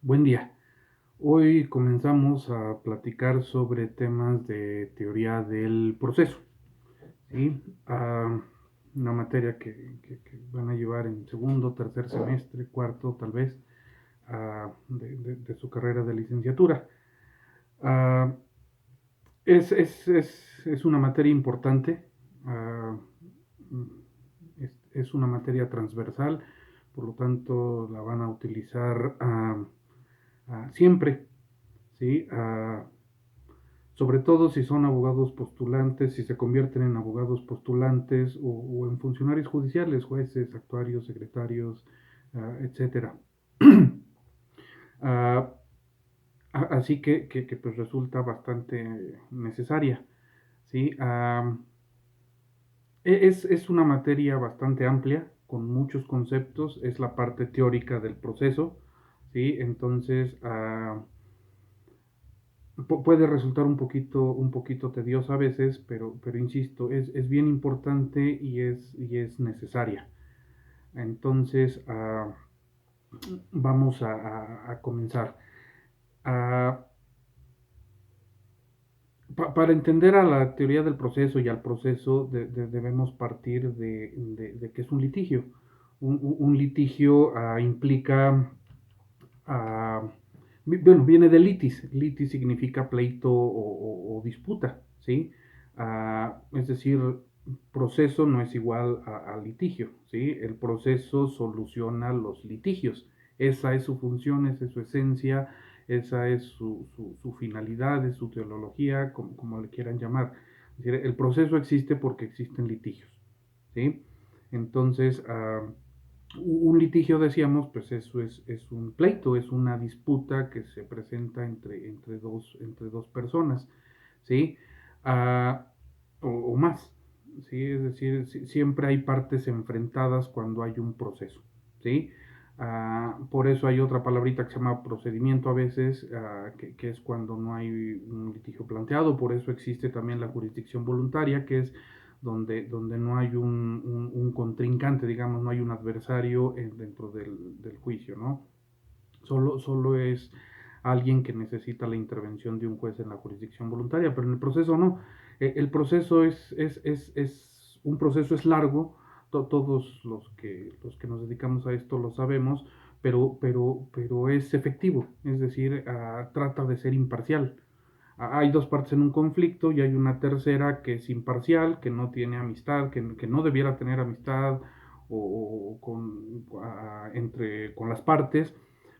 Buen día. Hoy comenzamos a platicar sobre temas de teoría del proceso, ¿sí? Una materia que van a llevar en segundo, tercer semestre, cuarto tal vez, de su carrera de licenciatura. Ah, es una materia importante, ah, es una materia transversal, por lo tanto la van a utilizar siempre, ¿sí? Sobre todo si son abogados postulantes, si se convierten en abogados postulantes o en funcionarios judiciales, jueces, actuarios, secretarios, etcétera. Ah, Así que, pues resulta bastante necesaria, ¿sí? Es una materia bastante amplia, con muchos conceptos, es la parte teórica del proceso, ¿sí? Entonces, puede resultar un poquito tediosa a veces, pero insisto, es bien importante y es necesaria. Entonces, vamos a comenzar. Ah, para entender a la teoría del proceso y al proceso debemos partir de que es un litigio. Un litigio implica, ah, bueno, viene de litis. Litis significa pleito o disputa, ¿sí? Es decir, proceso no es igual a litigio, ¿sí? El proceso soluciona los litigios. Esa es su función, esa es su esencia, esa es su finalidad, es su teología, como le quieran llamar. Es decir, el proceso existe porque existen litigios, ¿sí? Entonces, un litigio, decíamos, pues eso es un pleito, es una disputa que se presenta entre dos personas, ¿sí? Ah, o más, ¿sí? Es decir, siempre hay partes enfrentadas cuando hay un proceso, ¿sí? Por eso hay otra palabrita que se llama procedimiento a veces, que es cuando no hay un litigio planteado. Por eso existe también la jurisdicción voluntaria, que es donde no hay un contrincante, digamos, no hay un adversario dentro del juicio, ¿no? Solo es alguien que necesita la intervención de un juez en la jurisdicción voluntaria, pero en el proceso no. El proceso un proceso es largo, todos los que nos dedicamos a esto lo sabemos, pero es efectivo, es decir, trata de ser imparcial. Hay dos partes en un conflicto y hay una tercera que es imparcial, que no tiene amistad, que no debiera tener amistad con las partes,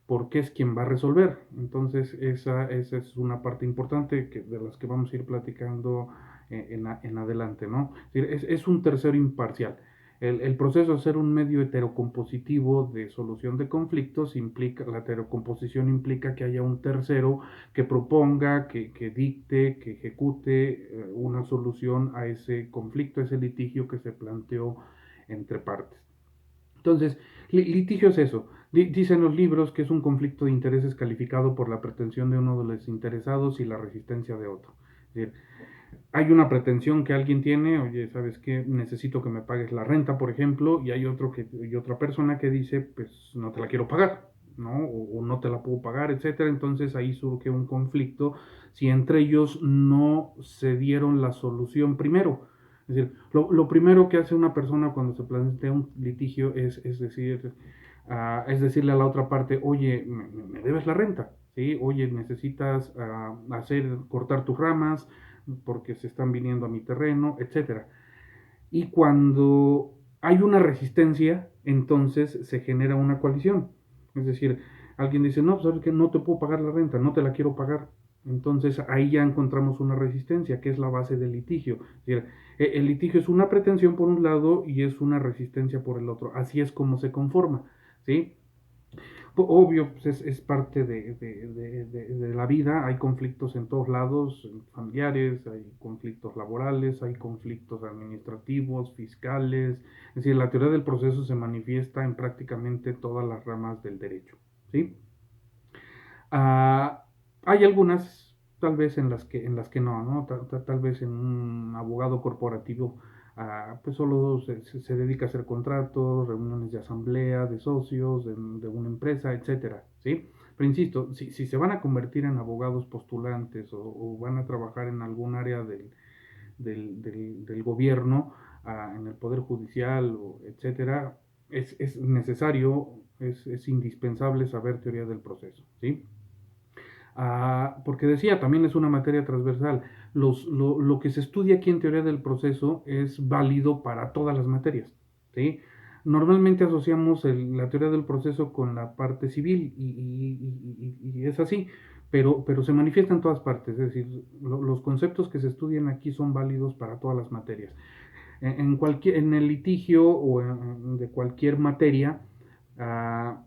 porque es quien va a resolver. Entonces, esa es una parte importante de las que vamos a ir platicando en adelante, ¿no? Es un tercero imparcial. El proceso de ser un medio heterocompositivo de solución de conflictos la heterocomposición implica que haya un tercero que proponga, que dicte, que ejecute una solución a ese conflicto, a ese litigio que se planteó entre partes. Entonces, litigio es eso. Dicen los libros que es un conflicto de intereses calificado por la pretensión de uno de los interesados y la resistencia de otro. Es decir, hay una pretensión que alguien tiene, oye, ¿sabes qué? Necesito que me pagues la renta, por ejemplo, y hay otra persona que dice, pues no te la quiero pagar, ¿no? O no te la puedo pagar, etcétera. Entonces ahí surge un conflicto si entre ellos no se dieron la solución primero. Es decir, lo primero que hace una persona cuando se plantea un litigio es decirle a la otra parte, oye, me debes la renta, ¿sí? Oye, necesitas cortar tus ramas, porque se están viniendo a mi terreno, etcétera. Y cuando hay una resistencia, entonces se genera una coalición. Es decir, alguien dice, no, sabes que no te puedo pagar la renta, no te la quiero pagar. Entonces ahí ya encontramos una resistencia, que es la base del litigio. Es decir, el litigio es una pretensión por un lado y es una resistencia por el otro. Así es como se conforma, ¿sí? Obvio, pues es parte de la vida, hay conflictos en todos lados, familiares, hay conflictos laborales, hay conflictos administrativos, fiscales, es decir, la teoría del proceso se manifiesta en prácticamente todas las ramas del derecho, ¿sí? Ah, Hay algunas, tal vez en las que no, ¿no? Tal vez en un abogado corporativo, pues solo se dedica a hacer contratos, reuniones de asamblea, de socios, de una empresa, etcétera, ¿sí? Pero insisto, si se van a convertir en abogados postulantes o van a trabajar en algún área del gobierno, en el Poder Judicial, etcétera, es necesario, es indispensable saber teoría del proceso, ¿sí? Porque decía, también es una materia transversal. Lo que se estudia aquí en teoría del proceso es válido para todas las materias, ¿sí? Normalmente asociamos la teoría del proceso con la parte civil y es así, pero se manifiesta en todas partes, es decir, los conceptos que se estudian aquí son válidos para todas las materias. En el litigio de cualquier materia, uh,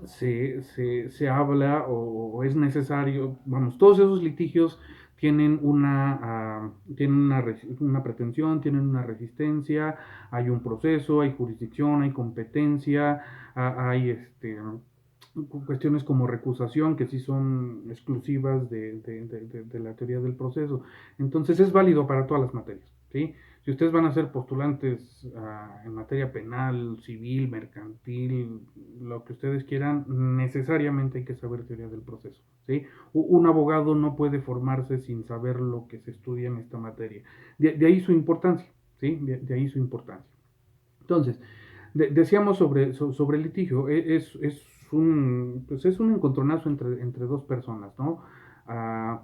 se habla o es necesario, vamos, todos esos litigios tienen una pretensión, tienen una resistencia, hay un proceso, hay jurisdicción, hay competencia, hay cuestiones como recusación que sí son exclusivas de la teoría del proceso. Entonces es válido para todas las materias, ¿sí? Si ustedes van a ser postulantes en materia penal, civil, mercantil, lo que ustedes quieran, necesariamente hay que saber teoría del proceso, ¿sí? Un abogado no puede formarse sin saber lo que se estudia en esta materia. De ahí su importancia, ¿sí? De ahí su importancia. Entonces, decíamos sobre el litigio, pues es un encontronazo entre dos personas, ¿no? Ah,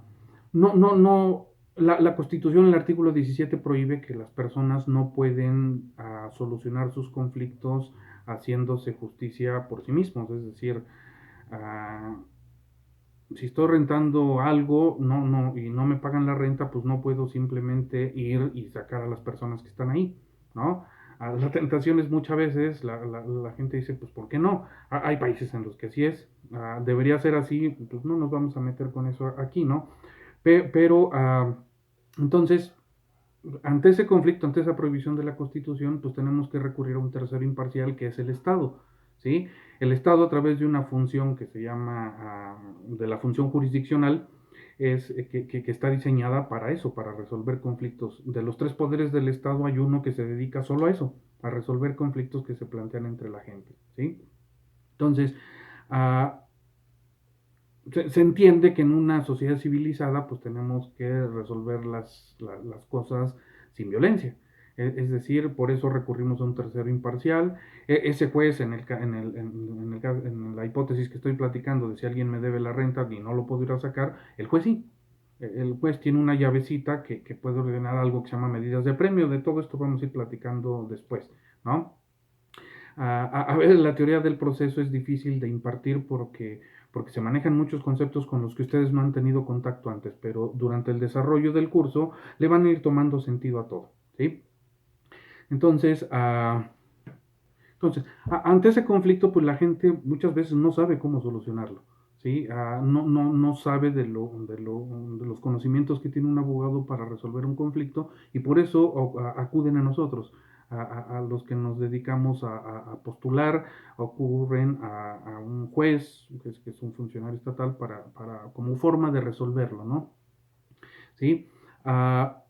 no, la Constitución, el artículo 17 prohíbe que las personas no pueden solucionar sus conflictos haciéndose justicia por sí mismos, es decir, ah, si estoy rentando algo y no me pagan la renta, pues no puedo simplemente ir y sacar a las personas que están ahí, ¿no? La tentación es muchas veces, la gente dice, pues ¿por qué no? Hay países en los que así es, debería ser así, pues no nos vamos a meter con eso aquí, ¿no? Pero entonces, ante ese conflicto, ante esa prohibición de la Constitución, pues tenemos que recurrir a un tercero imparcial que es el Estado, ¿sí? El Estado, a través de una función que se llama de la función jurisdiccional, que está diseñada para eso, para resolver conflictos. De los tres poderes del Estado hay uno que se dedica solo a eso, a resolver conflictos que se plantean entre la gente, ¿sí? Entonces, uh, se entiende que en una sociedad civilizada pues tenemos que resolver las cosas sin violencia. Es decir, por eso recurrimos a un tercero imparcial. Ese juez, en la hipótesis que estoy platicando de si alguien me debe la renta y no lo puedo ir a sacar, el juez sí. El juez tiene una llavecita que puede ordenar algo que se llama medidas de premio. De todo esto vamos a ir platicando después, ¿no? A veces la teoría del proceso es difícil de impartir porque se manejan muchos conceptos con los que ustedes no han tenido contacto antes, pero durante el desarrollo del curso le van a ir tomando sentido a todo, ¿sí? Entonces, ante ese conflicto, pues la gente muchas veces no sabe cómo solucionarlo, ¿sí? No sabe de los conocimientos que tiene un abogado para resolver un conflicto y por eso acuden a nosotros, a los que nos dedicamos a postular, ocurren a un juez, que es un funcionario estatal, como forma de resolverlo, ¿no? ¿Sí? Ah,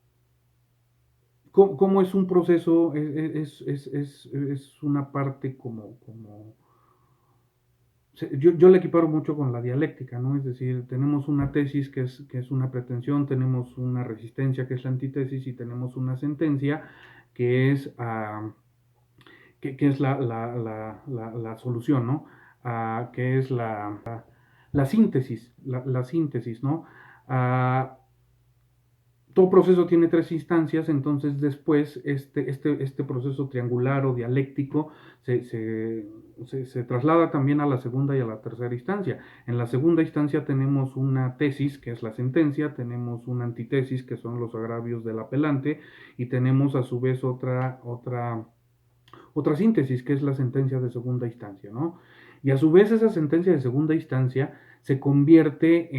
¿Cómo es un proceso? Es una parte yo le equiparo mucho con la dialéctica, ¿no? Es decir, tenemos una tesis que es una pretensión, tenemos una resistencia que es la antítesis y tenemos una sentencia que es la solución, ¿no? Que es la síntesis, ¿no? Ah, todo proceso tiene tres instancias, entonces después este proceso triangular o dialéctico se traslada también a la segunda y a la tercera instancia. En la segunda instancia tenemos una tesis, que es la sentencia, tenemos una antítesis, que son los agravios del apelante, y tenemos a su vez otra síntesis, que es la sentencia de segunda instancia, ¿no? Y a su vez esa sentencia de segunda instancia se convierte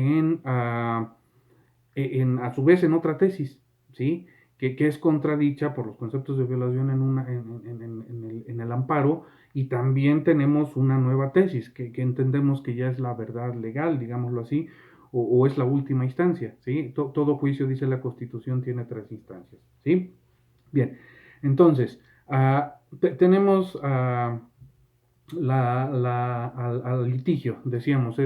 a su vez en otra tesis, ¿sí? Que es contradicha por los conceptos de violación en el amparo, y también tenemos una nueva tesis que entendemos que ya es la verdad legal, digámoslo así, o es la última instancia, ¿sí? Todo juicio, dice la Constitución, tiene tres instancias, ¿sí? Bien, entonces, tenemos al litigio, decíamos,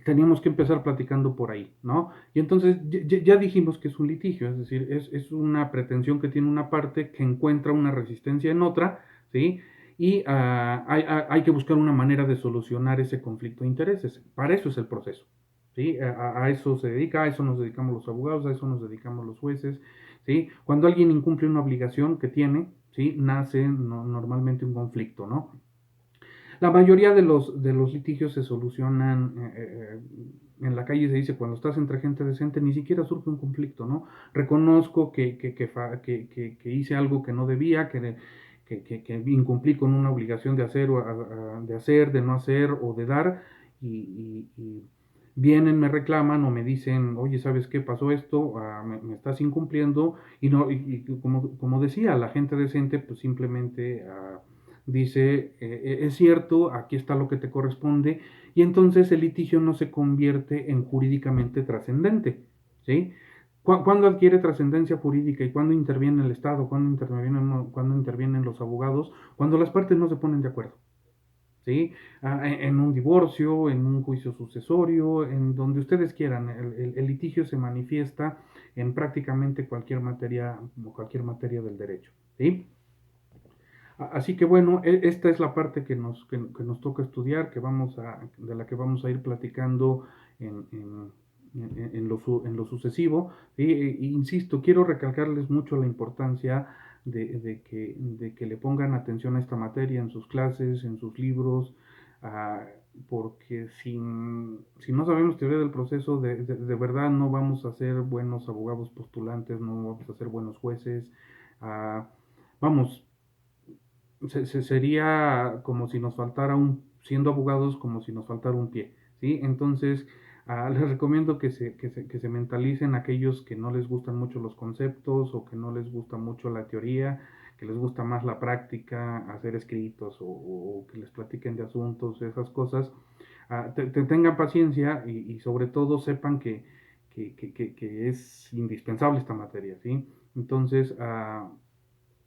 teníamos que empezar platicando por ahí, ¿no? Y entonces ya dijimos que es un litigio, es decir, es una pretensión que tiene una parte que encuentra una resistencia en otra, ¿sí? Y hay que buscar una manera de solucionar ese conflicto de intereses. Para eso es el proceso, ¿sí? A eso se dedica, a eso nos dedicamos los abogados, a eso nos dedicamos los jueces, ¿sí? Cuando alguien incumple una obligación que tiene, ¿sí? Nace normalmente un conflicto, ¿no? La mayoría de los litigios se solucionan en la calle, se dice, cuando estás entre gente decente, ni siquiera surge un conflicto, ¿no? Reconozco que hice algo que no debía, que incumplí con una obligación de hacer, de hacer, de no hacer o de dar, y vienen, me reclaman o me dicen, oye, ¿sabes qué pasó esto? Me estás incumpliendo, y no, como decía, la gente decente, pues simplemente dice, es cierto, aquí está lo que te corresponde, y entonces el litigio no se convierte en jurídicamente trascendente, ¿sí? ¿Cuándo adquiere trascendencia jurídica y cuándo interviene el Estado, cuándo intervienen los abogados? Cuando las partes no se ponen de acuerdo, ¿sí? En un divorcio, en un juicio sucesorio, en donde ustedes quieran, el litigio se manifiesta en prácticamente cualquier materia del derecho, ¿sí? Así que bueno, esta es la parte que nos toca estudiar, de la que vamos a ir platicando en, en, en lo sucesivo. Insisto, quiero recalcarles mucho la importancia de que le pongan atención a esta materia en sus clases, en sus libros, ah, porque si no sabemos teoría del proceso, de verdad no vamos a ser buenos abogados postulantes, no vamos a ser buenos jueces. ah, Vamos, sería como si nos faltara siendo abogados, como si nos faltara un pie, ¿sí? Entonces, les recomiendo que se mentalicen aquellos que no les gustan mucho los conceptos o que no les gusta mucho la teoría, que les gusta más la práctica, hacer escritos o que les platiquen de asuntos, esas cosas. Tengan paciencia y sobre todo sepan que es indispensable esta materia, ¿sí? Entonces,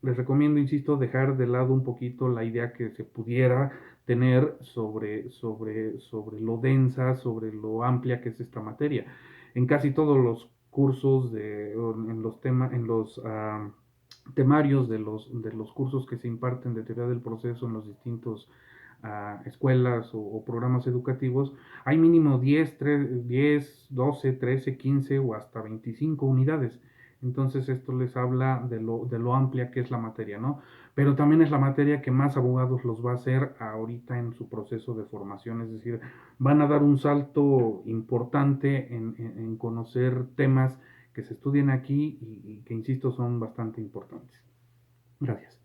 les recomiendo, insisto, dejar de lado un poquito la idea que se pudiera tener sobre lo densa, sobre lo amplia que es esta materia. En casi todos los cursos, en los temarios de los cursos que se imparten de teoría del proceso en los distintos escuelas o programas educativos, hay mínimo 10, 12, 13, 15 o hasta 25 unidades. Entonces esto les habla de lo amplia que es la materia, ¿no? Pero también es la materia que más abogados los va a hacer ahorita en su proceso de formación, es decir, van a dar un salto importante en conocer temas que se estudian aquí y que, insisto, son bastante importantes. Gracias.